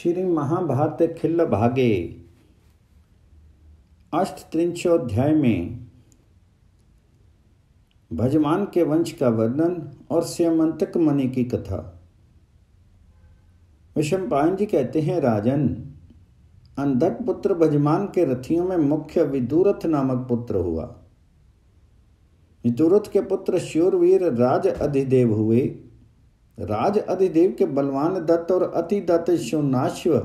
श्री महाभारत खिल्ल भागे अष्टत्रिंशोध्याय में भजमान के वंश का वर्णन और स्यमंतक मणि की कथा। विषमपायन जी कहते हैं, राजन, अंधक पुत्र भजमान के रथियों में मुख्य विदुरथ नामक पुत्र हुआ। विदुरथ के पुत्र शूरवीर राज अधिदेव हुए। राज अधिदेव के बलवान दत्त और अति दत्त शूनाश्व,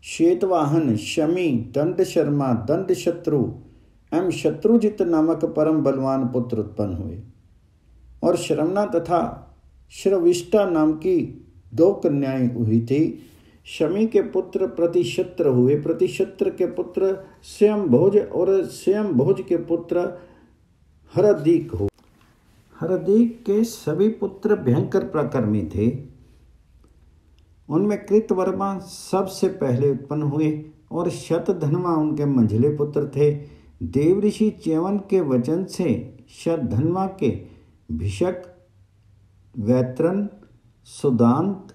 श्वेतवाहन, शमी, दंड शर्मा, दंड शत्रु एवं शत्रुजित नामक परम बलवान पुत्र उत्पन्न हुए। और श्रवणा तथा श्रविष्टा नाम की दो कन्याएं हुई थी। शमी के पुत्र प्रतिशत्र हुए। प्रतिशत्र के पुत्र स्वयंभोज और स्वयंभोज के पुत्र हरदीक हुए। हरदीक के सभी पुत्र भयंकर पराक्रमी थे। उनमें कृतवर्मा सबसे पहले उत्पन्न हुए और शतधन्वा उनके मंझले पुत्र थे। देवऋषि च्यवन के वचन से शतधन्वा के भिषक, वैत्रन, सुदांत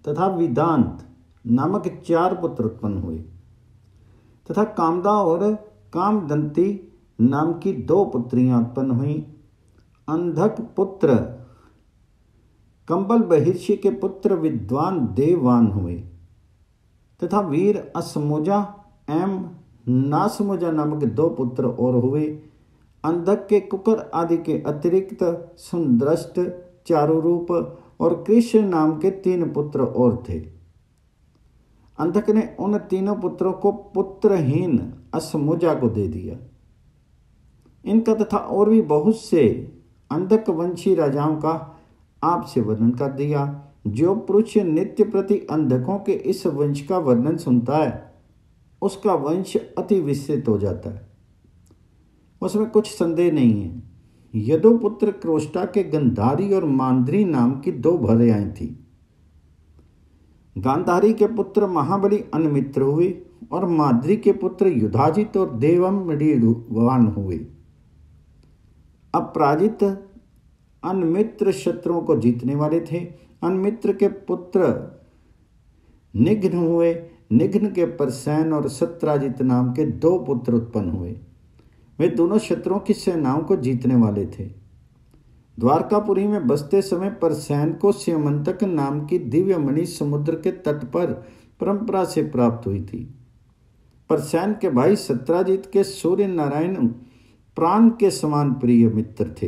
तथा विदांत नामक 4 पुत्र उत्पन्न हुए तथा कामदा और कामदंती नाम की 2 पुत्रियां उत्पन्न हुईं। अंधक पुत्र कंबल बहिर्षि के पुत्र विद्वान देववान हुए तथा वीर असमोजा एवं नासमोजा नामक 2 पुत्र और हुए। अंधक के कुकर आदि के अतिरिक्त सुंदृष्ट, चारुरूप और कृष्ण नाम के 3 पुत्र और थे। अंधक ने उन तीनों पुत्रों को पुत्रहीन असमोजा को दे दिया। इनका तथा और भी बहुत से अंधक वंशी राजाओं का आपसे वर्णन कर दिया। जो पुरुष नित्य प्रति अंधकों के इस वंश का वर्णन सुनता है, उसका वंश अति विस्तृत हो जाता है, उसमें कुछ संदेह नहीं है। यदुपुत्र क्रोष्टा के गंधारी और मांद्री नाम की 2 भार्याएं थी। गांधारी के पुत्र महाबली अनमित्र हुए और माद्री के पुत्र युधाजित और देवम मृडवान हुए। अपराजित अनमित्र शत्रुओं को जीतने वाले थे। अनमित्र के पुत्र निघ्न हुए। निघ्न के परसैन और सत्राजित नाम के 2 पुत्र उत्पन्न हुए। वे दोनों शत्रुओं की सेनाओं को जीतने वाले थे। द्वारकापुरी में बसते समय परसैन को स्यमंतक नाम की दिव्य मणि समुद्र के तट पर परंपरा से प्राप्त हुई थी। परसैन के भाई सत्राजित के सूर्य नारायण प्राण के समान प्रिय मित्र थे।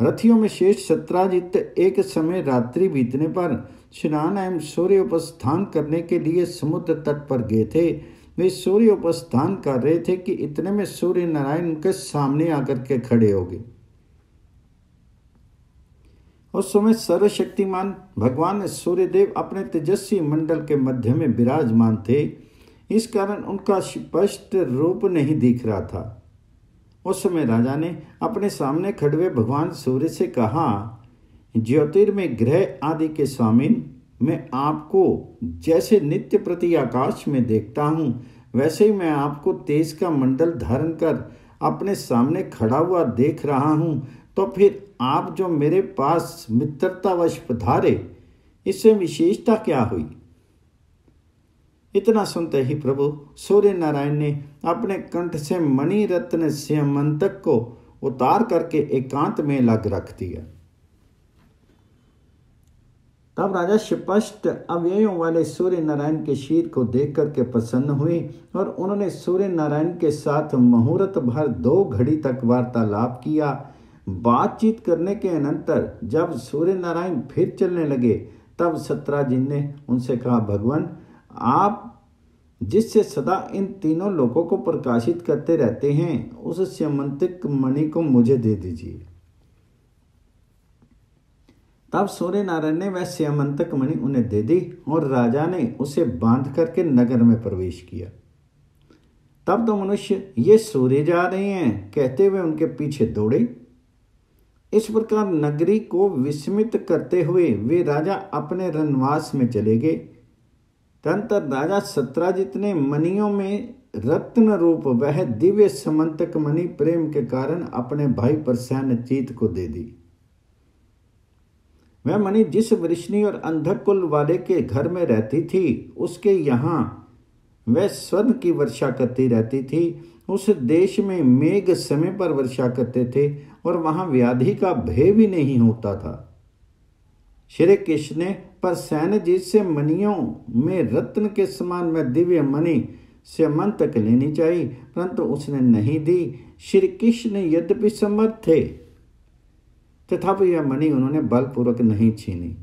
रथियों में शेष सत्राजित एक समय रात्रि बीतने पर स्नान एवं सूर्य उपस्थान करने के लिए समुद्र तट पर गए थे। वे सूर्य उपस्थान कर रहे थे कि इतने में सूर्य नारायण उनके सामने आकर के खड़े हो गए। उस समय सर्वशक्तिमान भगवान सूर्यदेव अपने तेजस्वी मंडल के मध्य में विराजमान थे। इस कारण उनका स्पष्ट रूप नहीं दिख रहा था। उस समय राजा ने अपने सामने खड़े हुए भगवान सूर्य से कहा, ज्योतिर्मय ग्रह आदि के स्वामिन, मैं आपको जैसे नित्य प्रति आकाश में देखता हूँ, वैसे ही मैं आपको तेज का मंडल धारण कर अपने सामने खड़ा हुआ देख रहा हूँ। तो फिर आप जो मेरे पास मित्रतावश पधारे, इससे विशेषता क्या हुई? इतना सुनते ही प्रभु सूर्य नारायण ने अपने कंठ से मणि रत्न स्यमंतक को उतार करके एकांत में लग रख दिया। तब राजा स्पष्ट अवयवों वाले सूर्य नारायण के शीर को देख करके प्रसन्न हुए और उन्होंने सूर्य नारायण के साथ मुहूर्त भर 2 घड़ी तक वार्तालाप किया। बातचीत करने के अनंतर जब सूर्य नारायण फिर चलने लगे, तब सत्राजित ने उनसे कहा, भगवान, आप जिससे सदा इन तीनों लोकों को प्रकाशित करते रहते हैं, उस स्यमंतक मणि को मुझे दे दीजिए। तब सूर्य नारायण ने वह स्यमंतक मणि उन्हें दे दी और राजा ने उसे बांध करके नगर में प्रवेश किया। तब तो मनुष्य, ये सूर्य जा रहे हैं कहते हुए उनके पीछे दौड़े। इस प्रकार नगरी को विस्मित करते हुए वे राजा अपने रनवास में चले गए। तदंतर राजा सत्राजित ने मणियों में रत्न रूप वह दिव्य समंतक मणि प्रेम के कारण अपने भाई परसैनजीत को दे दी। वह मणि जिस वृष्णि और अंधक कुल वाले के घर में रहती थी, उसके यहाँ वह स्वर्ण की वर्षा करती रहती थी। उस देश में मेघ समय पर वर्षा करते थे और वहाँ व्याधि का भय भी नहीं होता था। श्री कृष्ण ने परसेनजीत से मणियों में रत्न के समान में दिव्य मणि स्यमंतक लेनी चाहिए, परंतु उसने नहीं दी। श्री कृष्ण यद्यपि समर्थ थे, तथापि यह मणि उन्होंने बलपूर्वक नहीं छीनी।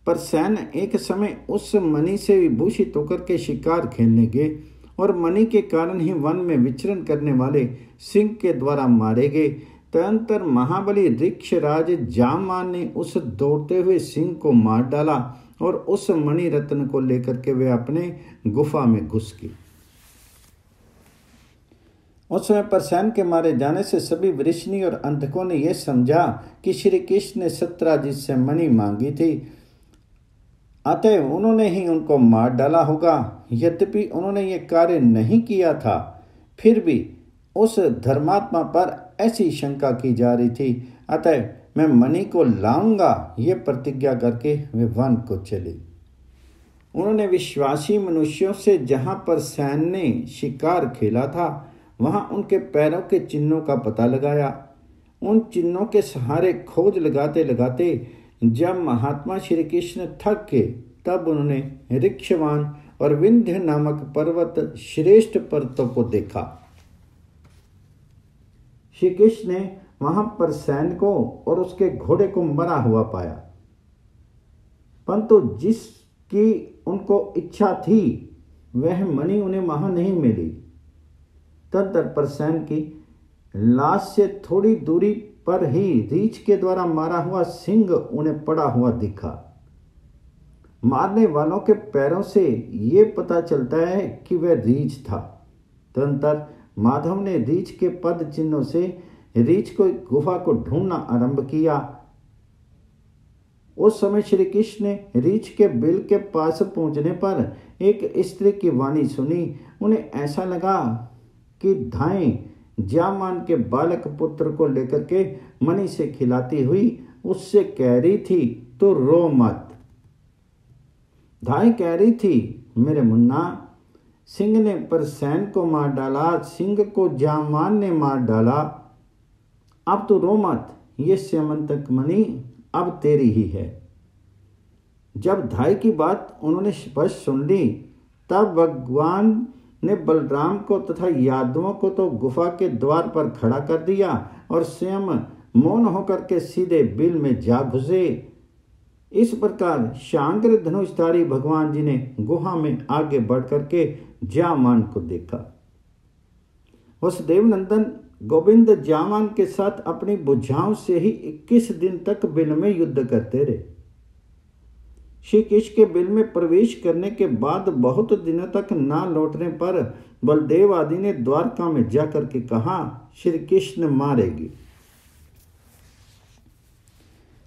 पर सैन एक समय उस मणि से विभूषित होकर के शिकार खेलने गए और मणि के कारण ही वन में विचरण करने वाले सिंह के द्वारा मारे गए। तदंतर महाबली ऋक्षराज जामान ने उस दौड़ते हुए सिंह को मार डाला और उस मणि रत्न को लेकर के वे अपने गुफा में घुस गए। उस समय परसेन के मारे जाने से सभी वृष्णि और अंधकों ने यह समझा कि श्री कृष्ण ने सत्राजित से मणि मांगी थी, अतः उन्होंने ही उनको मार डाला होगा। यद्यपि उन्होंने ये कार्य नहीं किया था, फिर भी उस धर्मात्मा पर ऐसी शंका की जा रही थी, अतः मैं मणि को लाऊंगा, ये प्रतिज्ञा करके वे वन को चले। उन्होंने विश्वासी मनुष्यों से जहाँ पर सैन ने शिकार खेला था, वहाँ उनके पैरों के चिन्हों का पता लगाया। उन चिन्हों के सहारे खोज लगाते लगाते जब महात्मा श्री कृष्ण थक गए, तब उन्होंने ऋक्षवान और विंध्य नामक पर्वत श्रेष्ठ पर्वतों को देखा। श्री कृष्ण ने वहां पर सैन को और उसके घोड़े को मरा हुआ पाया, परंतु जिसकी उनको इच्छा थी वह मणि उन्हें वहां नहीं मिली। तदंतर सैन की लाश से थोड़ी दूरी पर ही रीछ के द्वारा मारा हुआ सिंह उन्हें पड़ा हुआ दिखा। मारने वालों के पैरों से ये पता चलता है कि वह रीछ था। तदंतर माधव ने रीछ के पद चिन्हों से रीछ को गुफा को ढूंढना आरंभ किया। उस समय श्री कृष्ण ने रीछ के बिल के पास पहुंचने पर एक स्त्री की वाणी सुनी। उन्हें ऐसा लगा कि धाएं जामान के बालक पुत्र को लेकर के मणि से खिलाती हुई उससे कह रही थी, तो रो मत। धाएं कह रही थी, मेरे मुन्ना, सिंह ने परसैन को मार डाला, सिंह को जामान ने मार डाला, अब तो रो मत, ये स्यमंतक मणि अब तेरी ही है। जब धाई की बात उन्होंने स्पष्ट सुन ली, तब भगवान ने बलराम को तथा यादवों को तो गुफा के द्वार पर खड़ा कर दिया और स्वयं मौन होकर के सीधे बिल में जा घुसे। इस प्रकार शांकर धनुषधारी भगवान जी ने गुहा में आगे बढ़ करके जामान को देखा। वसुदेव नंदन गोविंद जामान के साथ अपनी भुजाओं से ही 21 दिन तक बिल में युद्ध करते रहे। श्री कृष्ण के बिल में प्रवेश करने के बाद बहुत दिनों तक ना लौटने पर बलदेव आदि ने द्वारका में जाकर के कहा, श्री कृष्ण मारेगी।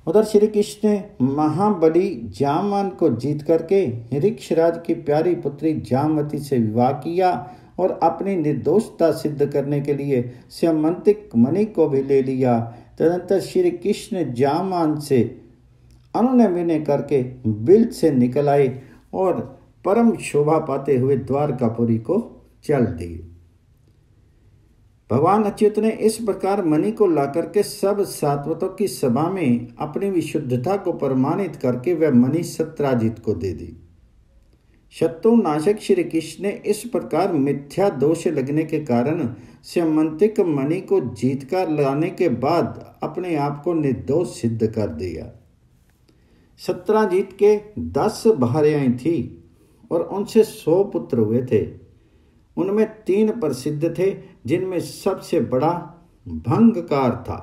उधर श्री कृष्ण ने महाबली जामान को जीत करके ऋक्षराज की प्यारी पुत्री जामवती से विवाह किया और अपनी निर्दोषता सिद्ध करने के लिए स्यमंतिक मणि को भी ले लिया। तदनंतर श्री कृष्ण जामान से अनुनय विनय करके बिल से निकल आए और परम शोभा पाते हुए द्वारकापुरी को चल दिए। भगवान अच्युत ने इस प्रकार मणि को लाकर के सब सात्वतों की सभा में अपनी विशुद्धता को प्रमाणित करके वह मणि सत्राजित को दे दी। शत्रु नाशक श्री कृष्ण ने इस प्रकार मिथ्या दोष लगने के कारण स्यमंतिक मणि को जीत कर लाने के बाद अपने आप को निर्दोष सिद्ध कर दिया। सत्राजित के 10 भार्याएं थी और उनसे 100 पुत्र हुए थे। उनमें 3 प्रसिद्ध थे, जिनमें सबसे बड़ा भंगकार था,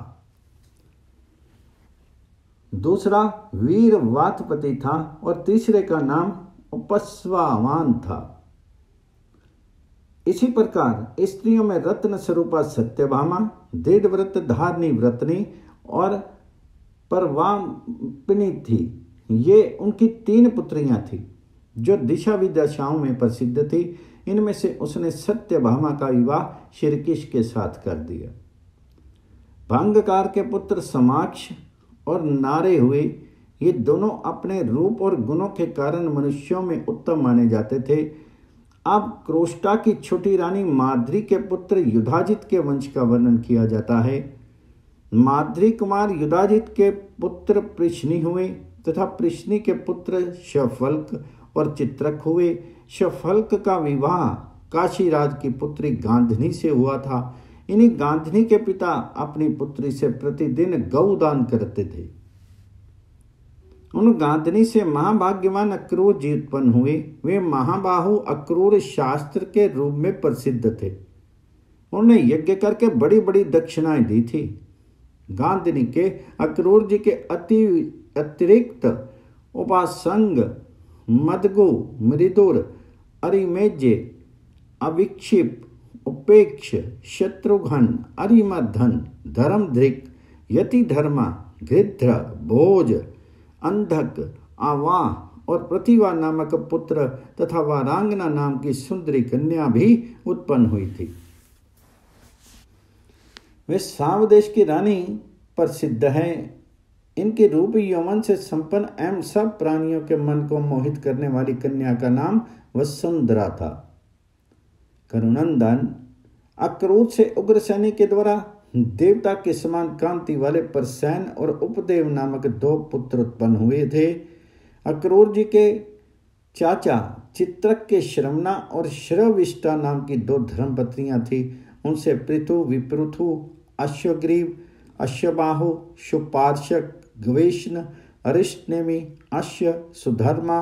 दूसरा वीर वातपति था और तीसरे का नाम उपस्वावान था। इसी प्रकार स्त्रियों में रत्न स्वरूपा सत्यभामा, दृढ़ व्रत धारणी व्रतनी और परवापिनी थी। ये उनकी 3 पुत्रियां थी जो दिशा विदशाओं में प्रसिद्ध थी। इनमें से उसने सत्यभामा का विवाह श्री कृष्ण के साथ कर दिया। भंगकार के पुत्र समाक्ष और नारे हुए। ये दोनों अपने रूप और गुणों के कारण मनुष्यों में उत्तम माने जाते थे। अब क्रोष्टा की छोटी रानी माद्री के पुत्र युधाजित के वंश का वर्णन किया जाता है। माद्री कुमार युधाजित के पुत्र पृशनी हुए तथा पृशनी के पुत्र शफल्क और चित्रक हुए। शफल्क का विवाह काशीराज की पुत्री गांधनी से हुआ था। इन्हीं गांधनी के पिता अपनी पुत्री से प्रतिदिन गौदान करते थे। उन गांधनी से महाभाग्यवान अक्रूर जी उत्पन्न हुए। वे महाबाहु अक्रूर शास्त्र के रूप में प्रसिद्ध थे। उन्होंने यज्ञ करके बड़ी बड़ी दक्षिणाएं दी थी। गांधनी के अक्रूर जी के अतिरिक्त उपासंग, मदगु, मृदुर, अरिमेज्य, अविक्षिप, उपेक्ष, शत्रुघ्न, अरिमर्दन, धर्मधृक, यतिधर्मा, गृध्र, भोज, अंधक, आवाह और प्रतिभा नामक पुत्र तथा वारांगना नाम की सुंदरी कन्या भी उत्पन्न हुई थी। वे सावदेश की रानी प्रसिद्ध हैं। इनके रूप यौवन से संपन्न एवं सब प्राणियों के मन को मोहित करने वाली कन्या का नाम वसुंधरा था। करुनंदन अक्रूर से उग्रसेनी के द्वारा देवता के समान कांति वाले परसैन और उपदेव नामक 2 पुत्र उत्पन्न हुए थे। अक्रूर जी के चाचा चित्रक के श्रवणा और श्रविष्टा नाम की 2 धर्मपत्नियां थी। उनसे पृथु, विपृथु, अश्वग्रीव, अश्वबाहु, सुपार्शक, गवेष्ण, अरिष्टनेमि, अश्व, सुधर्मा,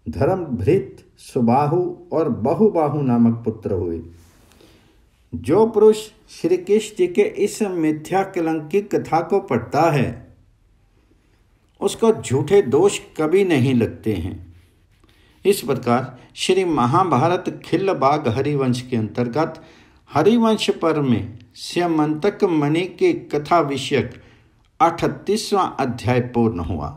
धर्मभृत, सुबाहु और बहुबाहु नामक पुत्र हुए। जो पुरुष श्री कृष्ण जी के इस मिथ्या कलंकी कथा को पढ़ता है उसको झूठे दोष कभी नहीं लगते हैं। इस प्रकार श्री महाभारत खिल्लबाग हरिवंश के अंतर्गत हरिवंश पर्व में स्यमंतक मणि के कथा विषयक 38वां अध्याय पूर्ण हुआ।